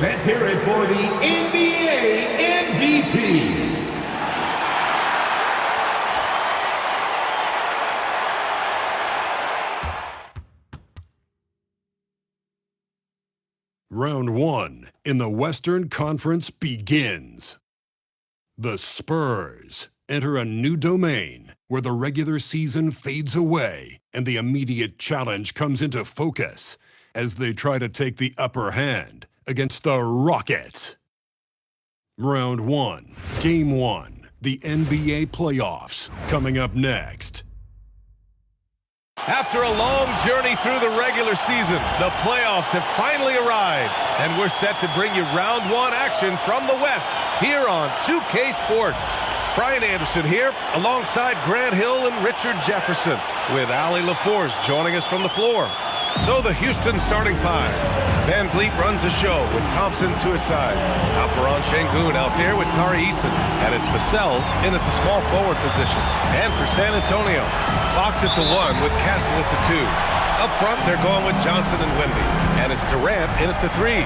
Let's hear it for the NBA MVP. Round 1 in the Western Conference begins. The Spurs enter a new domain where the regular season fades away and the immediate challenge comes into focus as they try to take the upper hand against the Rockets. Round 1, Game 1, the NBA playoffs, coming up next. After a long journey through the regular season, the playoffs have finally arrived, and we're set to bring you round 1 action from the West here on 2K Sports. Brian Anderson here alongside Grant Hill and Richard Jefferson, with Allie LaForce joining us from the floor. So the Houston starting 5. Van Vliet runs the show with Thompson to his side. Alperon Şengün out there with Tari Eason. And it's Vassell in at the small forward position. And for San Antonio, Fox at the 1 with Castle at the 2. Up front, they're going with Johnson and Wemby. And it's Durant in at the 3.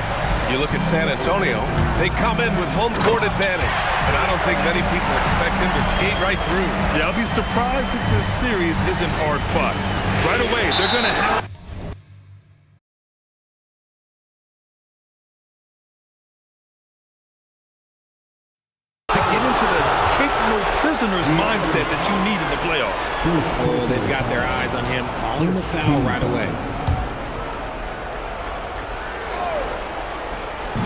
You look at San Antonio, they come in with home court advantage. And I don't think many people expect them to skate right through. Yeah, I'll be surprised if this series isn't hard fought. Right away, they're going to have... prisoner's mindset that you need in the playoffs. Oh, they've got their eyes on him, calling the foul right away.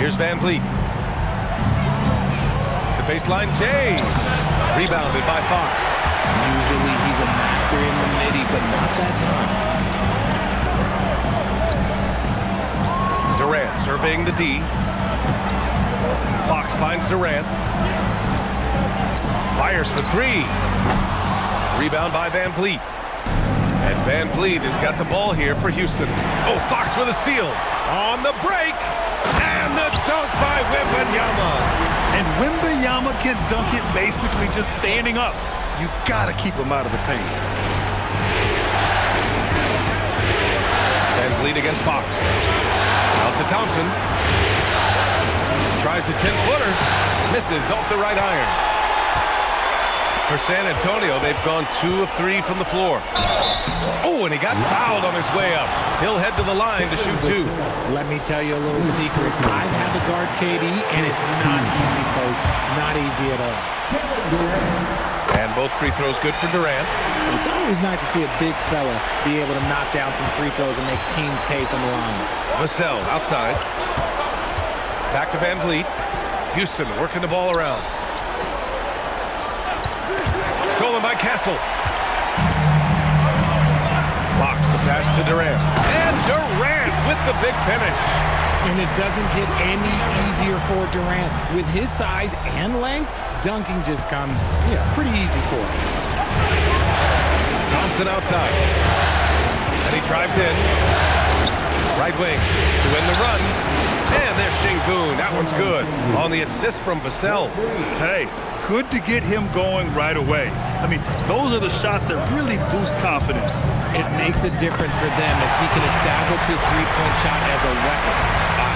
Here's Van Vliet. The baseline, Jay. Rebounded by Fox. Usually he's a master in the midi, but not that time. Durant surveying the D. Fox finds Durant. Fires for 3. Rebound by Van Vliet. And Van Vliet has got the ball here for Houston. Oh, Fox with a steal. On the break. And the dunk by Wembanyama. And Wembanyama can dunk it basically just standing up. You got to keep him out of the paint. Van Vliet against Fox. Out to Thompson. Tries a 10-footer. Misses off the right iron. For San Antonio, they've gone 2 of 3 from the floor. Oh, and he got fouled on his way up. He'll head to the line to shoot 2. Let me tell you a little secret. I've had to guard KD, and it's not easy, folks. Not easy at all. And both free throws good for Durant. It's always nice to see a big fella be able to knock down some free throws and make teams pay from the line. Vassell outside. Back to Van Vliet. Houston working the ball around. Stolen by Castle. Fox the pass to Durant. And Durant with the big finish. And it doesn't get any easier for Durant. With his size and length, dunking just comes pretty easy for him. Thompson outside. And he drives in. Right wing to win the run. And there's Şengün. That one's good. On the assist from Vassell. Hey, good to get him going right away. I mean, those are the shots that really boost confidence. It makes a difference for them if he can establish his three-point shot as a weapon.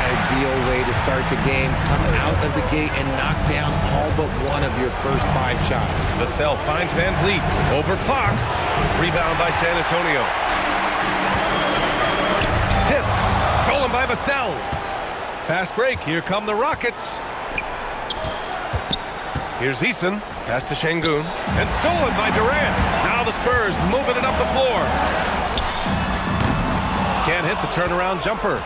Ideal way to start the game. Come out of the gate and knock down all but one of your first 5 shots. Vassell finds Van Vliet over Fox. Rebound by San Antonio. Tipped. Stolen by Vassell. Fast break. Here come the Rockets. Here's Eason. Pass to Şengün. And stolen by Durant. Now the Spurs moving it up the floor. Can't hit the turnaround jumper.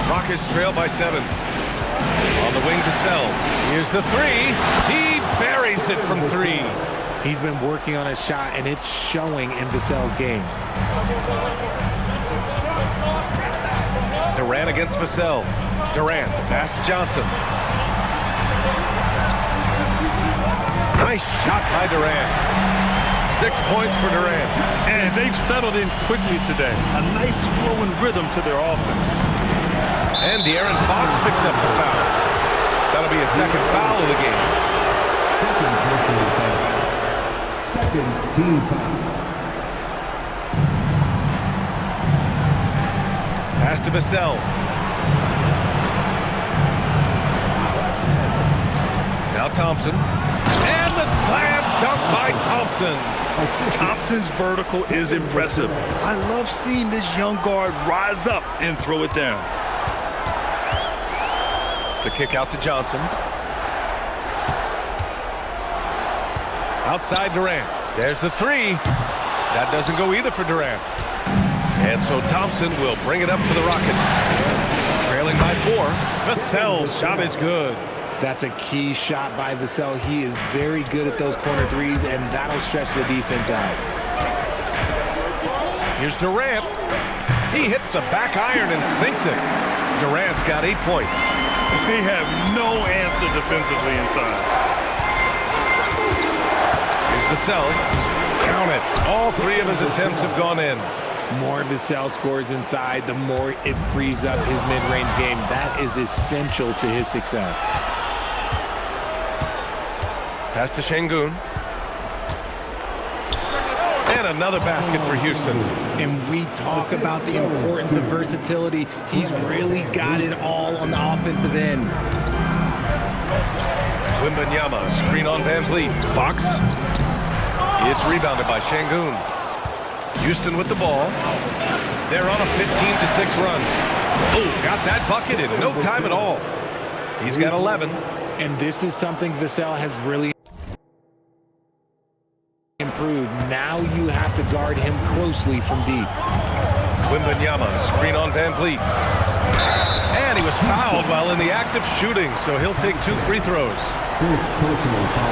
Rockets trail by 7. On the wing, Vassell. Here's the 3. He buries it from 3. He's been working on his shot, and it's showing in Vassell's game. Durant against Vassell. Durant, pass to Johnson. Nice shot by Durant. 6 points for Durant. And they've settled in quickly today. A nice flowing rhythm to their offense. And De'Aaron Fox picks up the foul. That'll be a second foul of the game. Second personal foul. Second team foul. Pass to Vassell. Now Thompson. And the slam dunk by Thompson. Thompson's vertical is impressive. I love seeing this young guard rise up and throw it down. The kick out to Johnson. Outside Durant. There's the three. That doesn't go either for Durant. And so Thompson will bring it up for the Rockets. Trailing by 4. Vassell's shot is good. That's a key shot by Vassell. He is very good at those corner threes, and that'll stretch the defense out. Here's Durant. He hits the back iron and sinks it. Durant's got 8 points. They have no answer defensively inside. Here's Vassell. Count it. All 3 of his attempts have gone in. More Vassell scores inside, the more it frees up his mid-range game. That is essential to his success. Pass to Şengün. And another basket for Houston. And we talk about the importance of versatility. He's really got it all on the offensive end. Wembanyama, screen on Van Vliet. Fox. It's rebounded by Şengün. Houston with the ball. They're on a 15-6 run. Oh, got that bucket in no time at all. He's got 11. And this is something Vassell has really improved. Now you have to guard him closely from deep. Wembanyama, screen on Van Vliet. And he was fouled while in the act of shooting, so he'll take 2 free throws.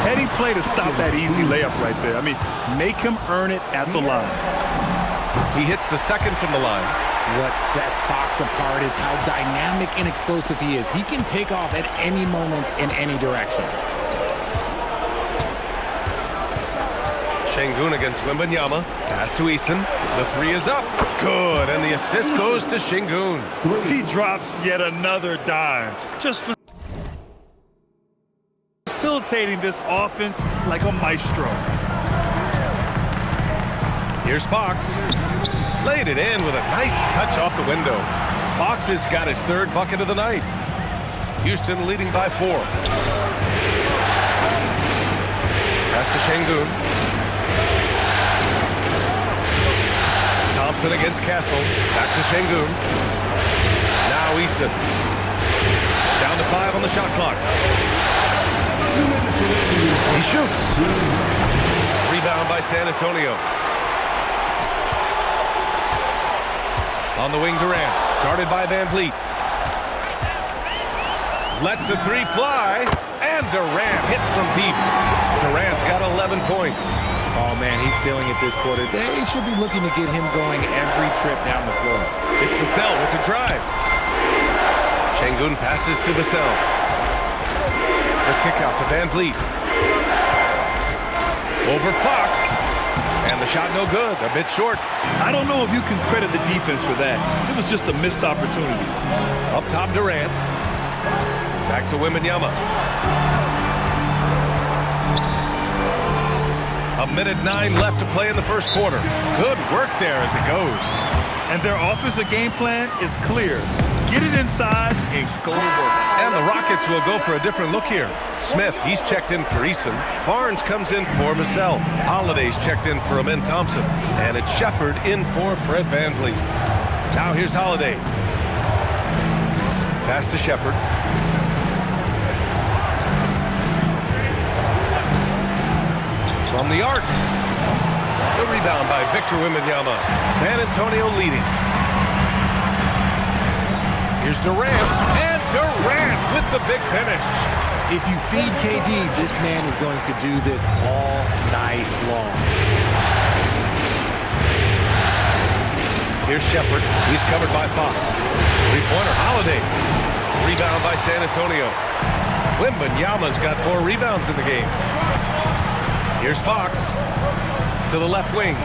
Heady play to stop that easy layup right there. I mean, make him earn it at the line. He hits the second from the line. What sets Fox apart is how dynamic and explosive he is. He can take off at any moment in any direction. Şengün against Wembanyama. Pass to Eason. The 3 is up. Good, and the assist goes to Şengün. He drops yet another dime. Just facilitating this offense like a maestro. Here's Fox. Laid it in with a nice touch off the window. Fox has got his 3rd bucket of the night. Houston leading by 4. Pass to Şengün. Thompson against Castle. Back to Şengün. Now Easton. Down to 5 on the shot clock. He shoots. Rebound by San Antonio. On the wing, Durant. Guarded by Van Vliet. Lets the 3 fly. And Durant hits from deep. Durant's got 11 points. Oh, man, he's feeling it this quarter. They should be looking to get him going every trip down the floor. It's Vassell with the drive. Şengün passes to Vassell. The kick out to Van Vliet. Over Fox. And the shot no good, a bit short. I don't know if you can credit the defense for that. It was just a missed opportunity. Up top, Durant. Back to Wembanyama. 1:09 left to play in the first quarter. Good work there as it goes. And their offensive game plan is clear. Get it inside and go to work. And the Rockets will go for a different look here. Smith, he's checked in for Eason. Barnes comes in for Vassell. Holiday's checked in for Amen Thompson. And it's Shepard in for Fred Van Vliet. Now here's Holiday. Pass to Shepard. From the arc. The rebound by Victor Wembanyama. San Antonio leading. Here's Durant. And Durant with the big finish. If you feed KD, this man is going to do this all night long. Here's Shepard. He's covered by Fox. Three-pointer, Holiday. Rebound by San Antonio. Wembanyama's got 4 rebounds in the game. Here's Fox to the left wing.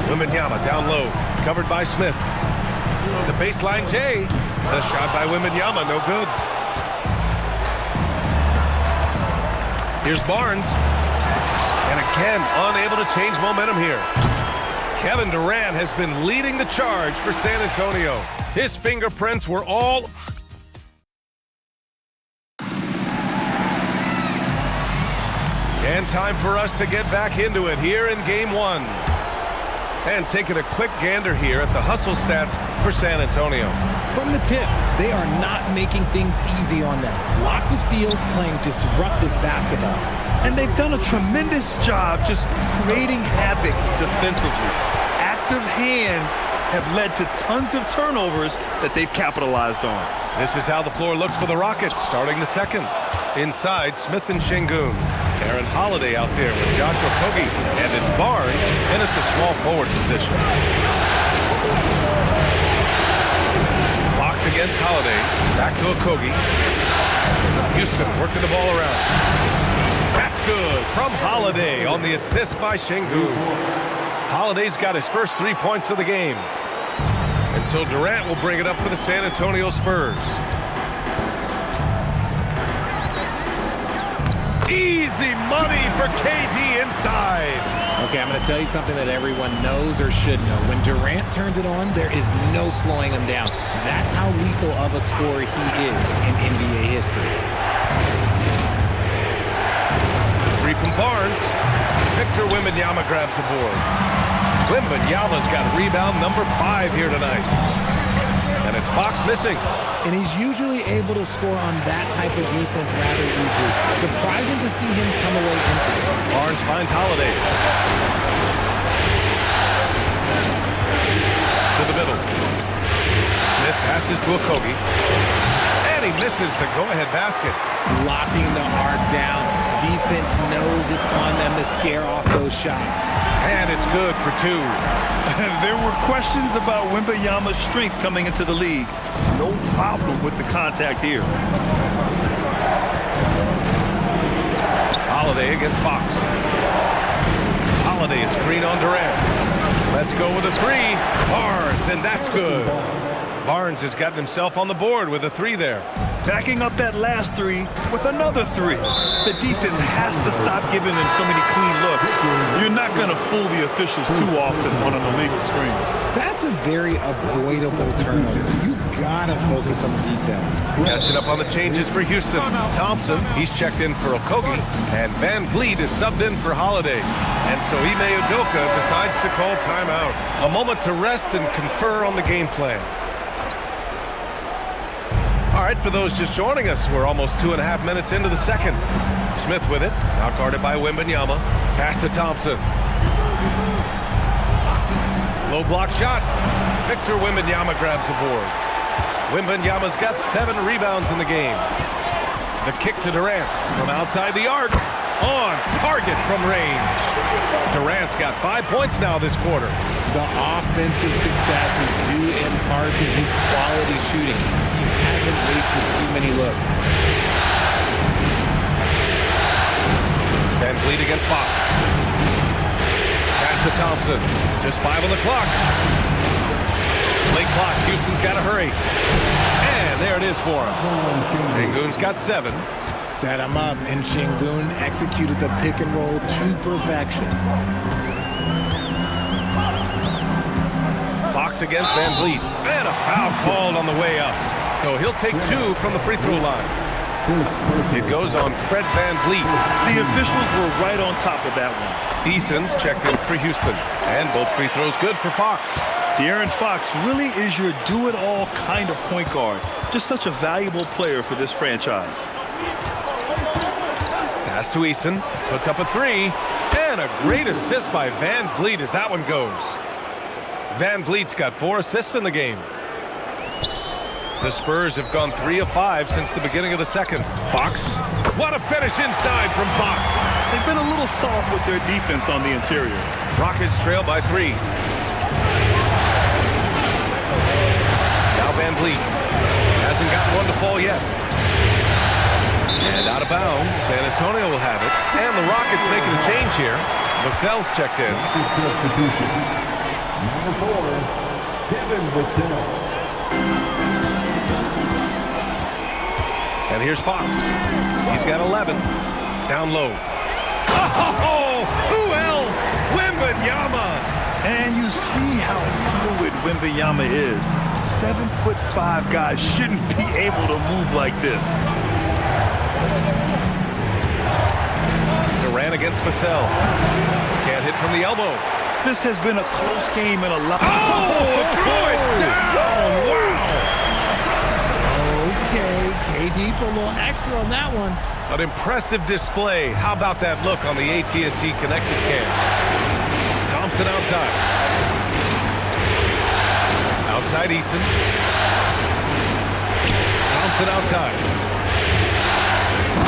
Wembanyama down low, covered by Smith. The baseline J. The shot by Wembanyama, no good. Here's Barnes. And again, unable to change momentum here. Kevin Durant has been leading the charge for San Antonio. His fingerprints were all... And time for us to get back into it here in Game 1. And taking a quick gander here at the hustle stats for San Antonio. From the tip, they are not making things easy on them. Lots of steals, playing disruptive basketball. And they've done a tremendous job just creating havoc defensively. Active hands have led to tons of turnovers that they've capitalized on. This is how the floor looks for the Rockets, starting the second. Inside, Smith and Şengün. Aaron Holiday out there with Josh Okogie, and it's Barnes in at the small forward position. Fox against Holiday. Back to Okogie. Houston working the ball around. That's good from Holiday on the assist by Şengün. Holiday's got his first 3 points of the game. And so Durant will bring it up for the San Antonio Spurs. Easy money for KD inside. Okay, I'm going to tell you something that everyone knows or should know. When Durant turns it on, there is no slowing him down. That's how lethal of a scorer he is in NBA history. Three from Barnes. Victor Wembanyama grabs the board. Wembanyama's got rebound number 5 here tonight. And it's Fox missing. And he's usually able to score on that type of defense rather easily. Surprising to see him come away empty. Barnes finds Holiday. To the middle. Smith passes to Okogie. And he misses the go-ahead basket. Locking the arc down. Defense knows it's on them to scare off those shots. And it's good for 2. There were questions about Wembanyama's strength coming into the league. No problem with the contact here. Holiday against Fox. Holiday is screen on Durant. Let's go with a 3. Barnes, and that's good. Barnes has gotten himself on the board with a 3 there. Backing up that last 3 with another 3. The defense has to stop giving them so many clean looks. You're not going to fool the officials too often on an illegal screen. That's a very avoidable turnover. You gotta focus on the details. Catching up on the changes for Houston. Thompson, he's checked in for Okogie, and Van Vliet is subbed in for Holiday. And so Ime Udoka decides to call timeout. A moment to rest and confer on the game plan. All right, for those just joining us, we're almost 2.5 minutes into the second. Smith with it, now guarded by Wembanyama. Pass to Thompson. Low block shot. Victor Wembanyama grabs the board. Wembanyama's got 7 rebounds in the game. The kick to Durant from outside the arc. On target from range. Durant's got 5 points now this quarter. The offensive success is due in part to his quality shooting. He hasn't wasted too many looks. Van Vliet against Fox. Pass to Thompson. Just 5 on the clock. Late clock. Houston's got to hurry. And there it is for him. Şengün's got 7. Set him up, and Şengün executed the pick and roll to perfection. Fox against Van Vliet. And a foul called on the way up. So he'll take 2 from the free throw line. It goes on Fred Van Vliet. The officials were right on top of that one. Eason's checked in for Houston. And both free throws good for Fox. De'Aaron Fox really is your do-it-all kind of point guard. Just such a valuable player for this franchise. Pass to Eason. Puts up a 3. And a great assist by Van Vliet as that one goes. Van Vliet's got 4 assists in the game. The Spurs have gone 3 of 5 since the beginning of the second. Fox. What a finish inside from Fox. They've been a little soft with their defense on the interior. Rockets trail by 3. Now Van Vliet. Hasn't gotten one to fall yet. And out of bounds. San Antonio will have it. And the Rockets making a change here. Vassell's checked in. Number 4, Devin Vassell. And here's Fox. He's got 11. Down low. Oh, who else? Wembanyama. And you see how fluid Wembanyama is. 7'5" guys shouldn't be able to move like this. Durant against Vassell. Can't hit from the elbow. This has been a close game and a lot. Oh, threw it down! Wow! Okay, KD put a little extra on that one. An impressive display. How about that look on the AT&T connected cam? Thompson outside. Outside Eason. Thompson outside.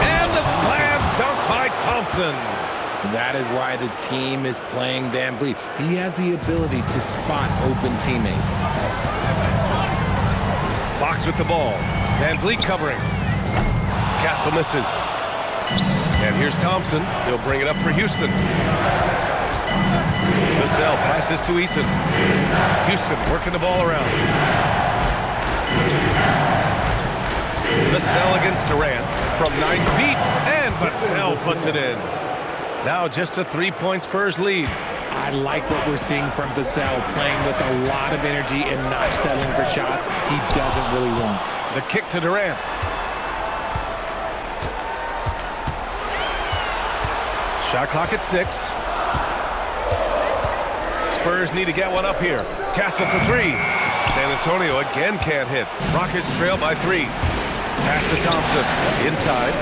And the slam dunk by Thompson. That is why the team is playing Van Vliet. He has the ability to spot open teammates. Fox with the ball. Van Vliet covering. Castle misses. And here's Thompson. He'll bring it up for Houston. Vassell passes to Eason. Houston working the ball around. Vassell against Durant from 9 feet. And Vassell puts it in. Now just a 3-point Spurs lead. I like what we're seeing from Vassell, playing with a lot of energy and not settling for shots he doesn't really want. The kick to Durant. Shot clock at 6. Spurs need to get one up here. Castle for 3. San Antonio again can't hit. Rockets trail by 3. Pass to Thompson. Inside.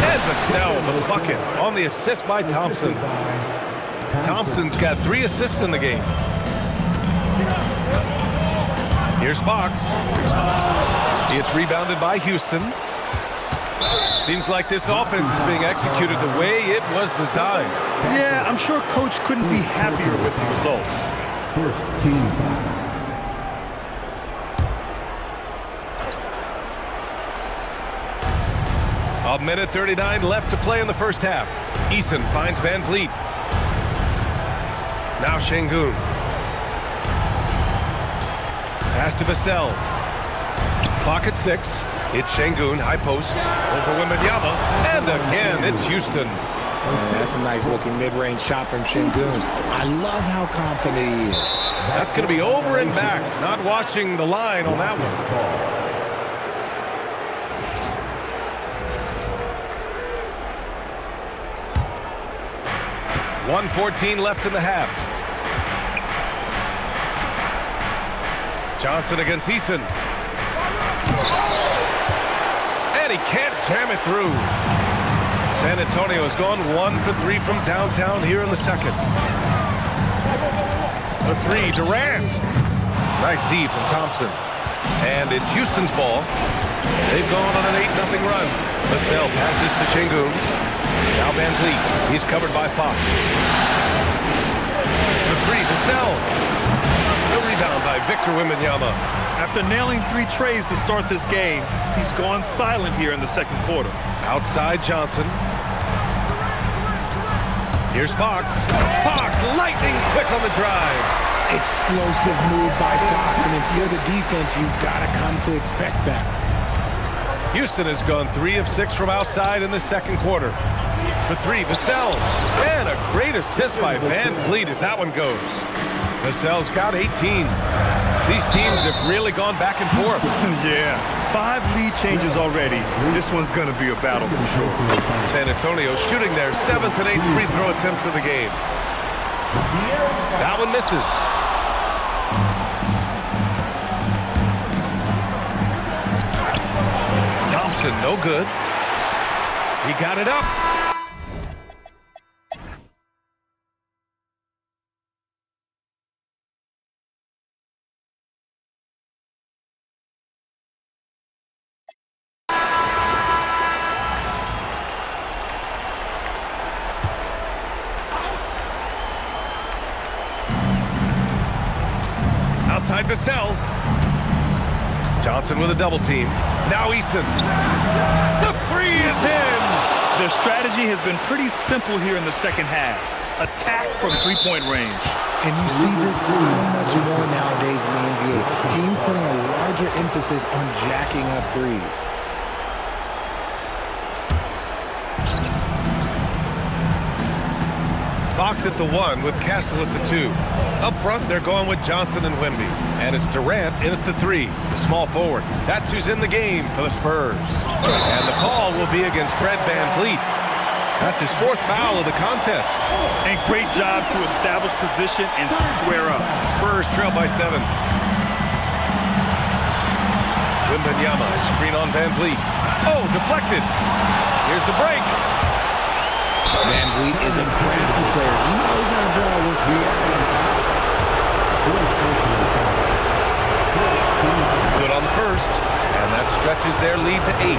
And Vassell, the bucket on the assist by Thompson. Thompson's got 3 assists in the game. Here's Fox. It's rebounded by Houston. Seems like this offense is being executed the way it was designed. Yeah, I'm sure Coach couldn't be happier with the results. First team. A minute 39 left to play in the first half. Eason finds Van Vliet. Now Şengün. Pass to Vassell. Clock at 6. It's Şengün, high post, over Wembanyama, and again it's Houston. That's a nice looking mid-range shot from Şengün. I love how confident he is. That's going to be over and back. Not watching the line on that one. 1:14 left in the half. Johnson against Eason. And he can't jam it through. San Antonio has gone 1 for 3 from downtown here in the second. For 3, Durant. Nice D from Thompson. And it's Houston's ball. They've gone on an 8-0 run. Vassell passes to Şengün. Now Van Vliet. He's covered by Fox. For 3, Vassell. No rebound by Victor Wembanyama. After nailing 3 trays to start this game, he's gone silent here in the second quarter. Outside Johnson. Here's Fox. Fox, lightning quick on the drive. Explosive move by Fox, and if you're the defense, you've got to come to expect that. Houston has gone 3 of 6 from outside in the second quarter. For 3, Vassell. And a great assist by Van Vliet as that one goes. Vassell's got 18. These teams have really gone back and forth. Yeah, 5 lead changes already. This one's going to be a battle for sure. San Antonio shooting their 7th and 8th free throw attempts of the game. That one misses. Thompson, no good. He got it up. Outside Vassell. Johnson with a double team. Now Eason. The 3 is in. Their strategy has been pretty simple here in the second half. Attack from 3-point range. And you see this so much more nowadays in the NBA. Teams putting a larger emphasis on jacking up threes. Fox at the 1 with Castle at the 2. Up front, they're going with Johnson and Wemby. And it's Durant in at the 3, the small forward. That's who's in the game for the Spurs. And the call will be against Fred VanVleet. That's his 4th foul of the contest. And great job to establish position and square up. Spurs trail by 7. Wembanyama, screen on VanVleet. Oh, deflected. Here's the break. VanVleet is a crafty player. He knows how to draw this. Good on the first, and that stretches their lead to 8.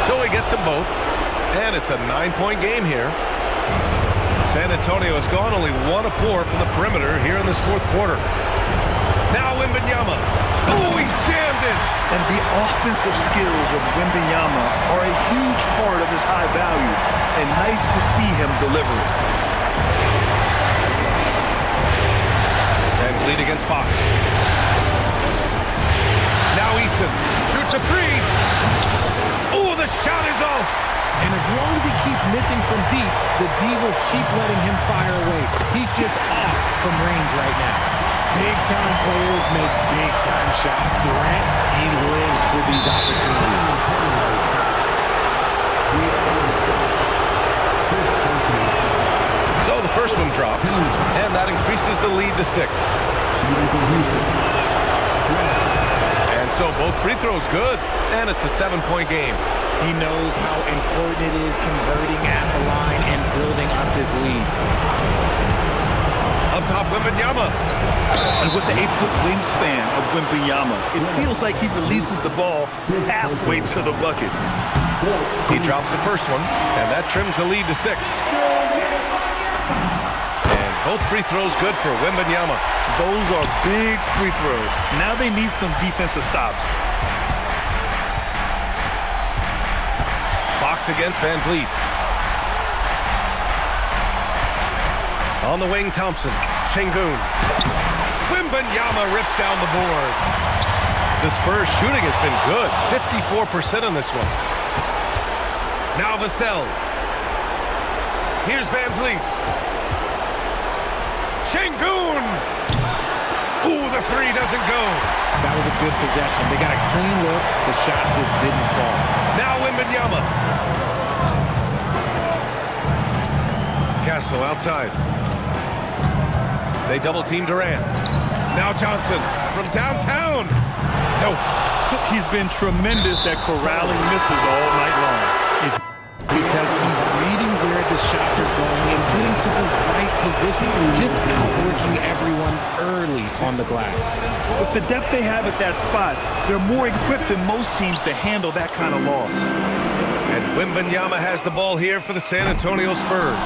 So he gets them both, and it's a 9-point game here. San Antonio has gone only 1 of 4 from the perimeter here in this 4th quarter. Now Wembanyama. Oh, he jammed it! And the offensive skills of Wembanyama are a huge part of his high value, and nice to see him deliver it. VanVleet against Fox. Now Easton shoots a 3. Oh, the shot is off! And as long as he keeps missing from deep, the D will keep letting him fire away. He's just off from range right now. Big-time players make big-time shots. Durant, he lives for these opportunities. So the first one drops, and that increases the lead to 6. And so both free throws good, and it's a 7-point game. He knows how important it is converting at the line and building up this lead. Up top, Wembanyama. And with the 8-foot wingspan of Wembanyama, it feels like he releases the ball halfway to the bucket. He drops the first one, and that trims the lead to 6. And both free throws good for Wembanyama. Those are big free throws. Now they need some defensive stops. Fox against VanVleet. On the wing, Thompson. Şengün. Wembanyama rips down the board. The Spurs shooting has been good. 54% on this one. Now Vassell. Here's VanVleet. Şengün. Ooh, the 3 doesn't go. That was a good possession. They got a clean look. The shot just didn't fall. Now Wembanyama. Castle outside. They double-team Durant. Now Johnson from downtown. Nope. He's been tremendous at corralling misses all night long. It's because he's reading where the shots are going and getting to the right position, just outworking everyone early on the glass. With the depth they have at that spot, they're more equipped than most teams to handle that kind of loss. And Wembanyama has the ball here for the San Antonio Spurs.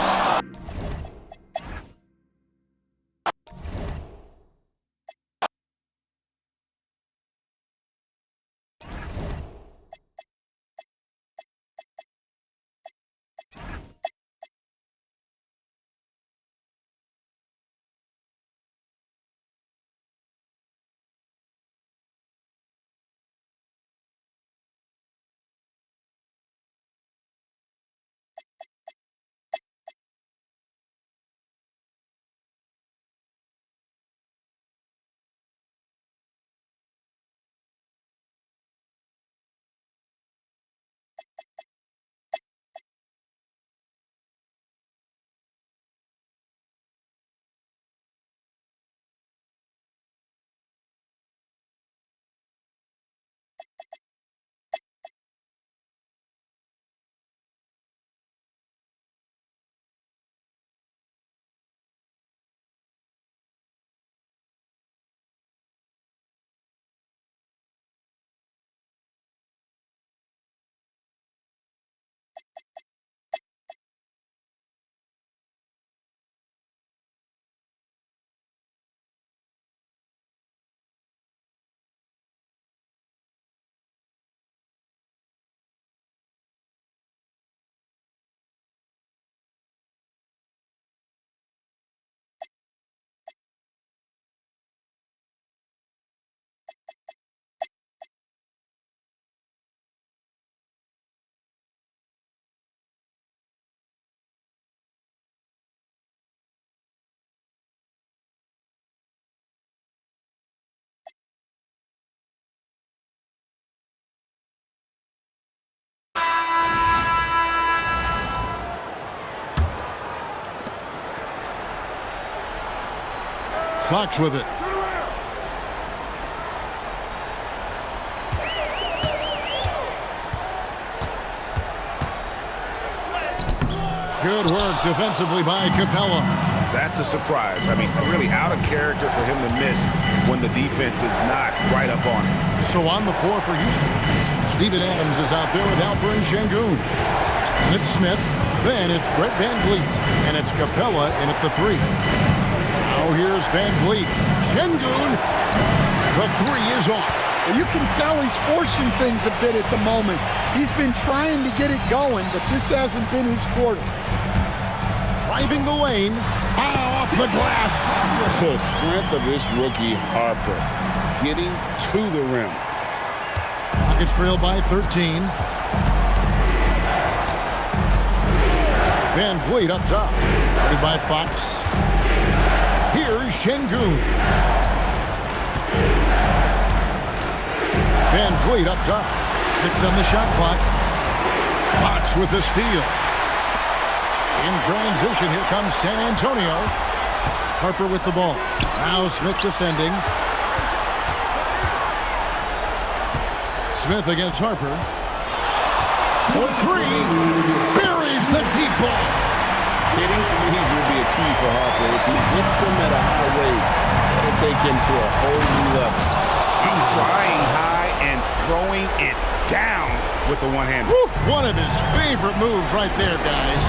Fox with it. Good work defensively by Capella. That's a surprise. I mean, really out of character for him to miss when the defense is not right up on him. So on the floor for Houston, Steven Adams is out there with Alperen Sengun. It's Smith. Then it's Brett Van Vliet. And it's Capella in at the 3. Now here's Van Vliet. Sengun. The 3 is off. You can tell he's forcing things a bit at the moment. He's been trying to get it going, but this hasn't been his quarter. Driving the lane. Off the glass. The strength of this rookie, Harper, getting to the rim. Rockets trail by 13. Van Vliet up top. Guarded by Fox. Here's Sengun. Van Vliet up top. 6 on the shot clock. Fox with the steal. In transition, here comes San Antonio. Harper with the ball. Now Smith defending. Smith against Harper. For 3. Buries the deep ball. Hitting threes will be a key for Harper. If he hits them at a high rate, it'll take him to a whole new level. He's flying high and throwing it down with the one-hand. One of his favorite moves right there, guys.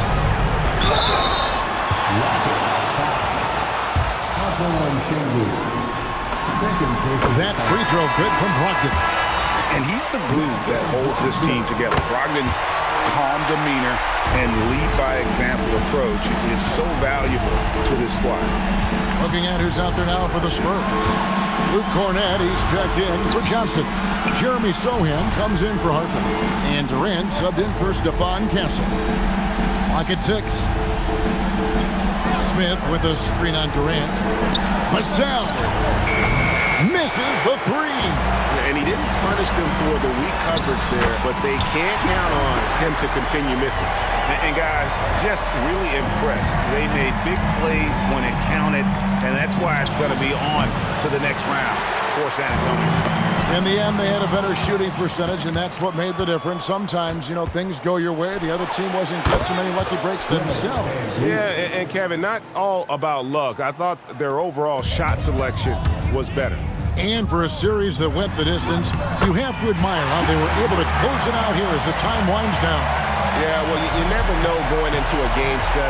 That free throw good from Brogdon. And he's the glue that holds this team together. Brogdon's calm demeanor and lead-by-example approach is so valuable to this squad. Looking at who's out there now for the Spurs. Luke Cornett, he's checked in for Johnson. Jeremy Sohan comes in for Harper. And Durant subbed in for Stephon Castle. Clock at 6. Smith with a screen on Durant. Vassell misses the 3. And he didn't punish them for the weak coverage there, but they can't count on him to continue missing. And guys, just really impressed. They made big plays when it counted, and that's why it's going to be on to the next round for San Antonio. In the end, they had a better shooting percentage, and that's what made the difference. Sometimes, you know, things go your way. The other team wasn't catching many lucky breaks themselves. Yeah, and Kevin, not all about luck. I thought their overall shot selection was better. And for a series that went the distance, you have to admire how they were able to close it out here as the time winds down. Yeah, well, you never know going into a Game 7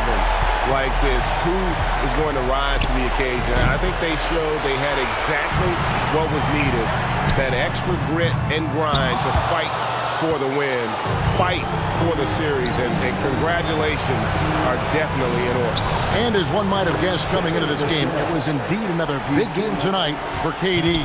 like this who is going to rise to the occasion. And I think they showed they had exactly what was needed, that extra grit and grind to fight for the win, fight for the series, and congratulations are definitely in order. And as one might have guessed coming into this game, it was indeed another big game tonight for KD.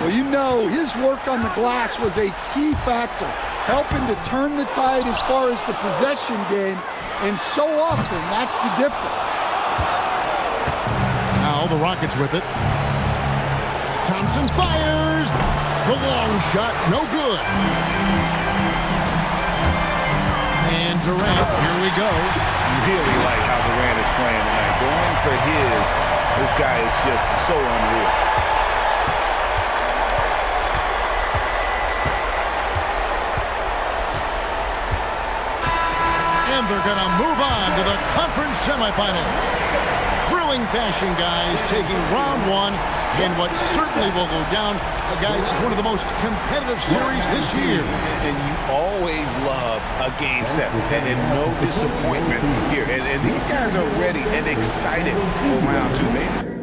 Well, you know, his work on the glass was a key factor, helping to turn the tide as far as the possession game, and so often that's the difference. Now the Rockets with it. Thompson fires. The long shot, no good. And Durant, here we go. Really like how Durant is playing tonight. Going for his, this guy is just so unreal. And they're going to move on to the conference semifinals. Thrilling fashion, guys, taking round 1 in what certainly will go down, guys, it's one of the most competitive series this year. And you always love a Game 7, and no disappointment here. And these guys are ready and excited for round 2, maybe.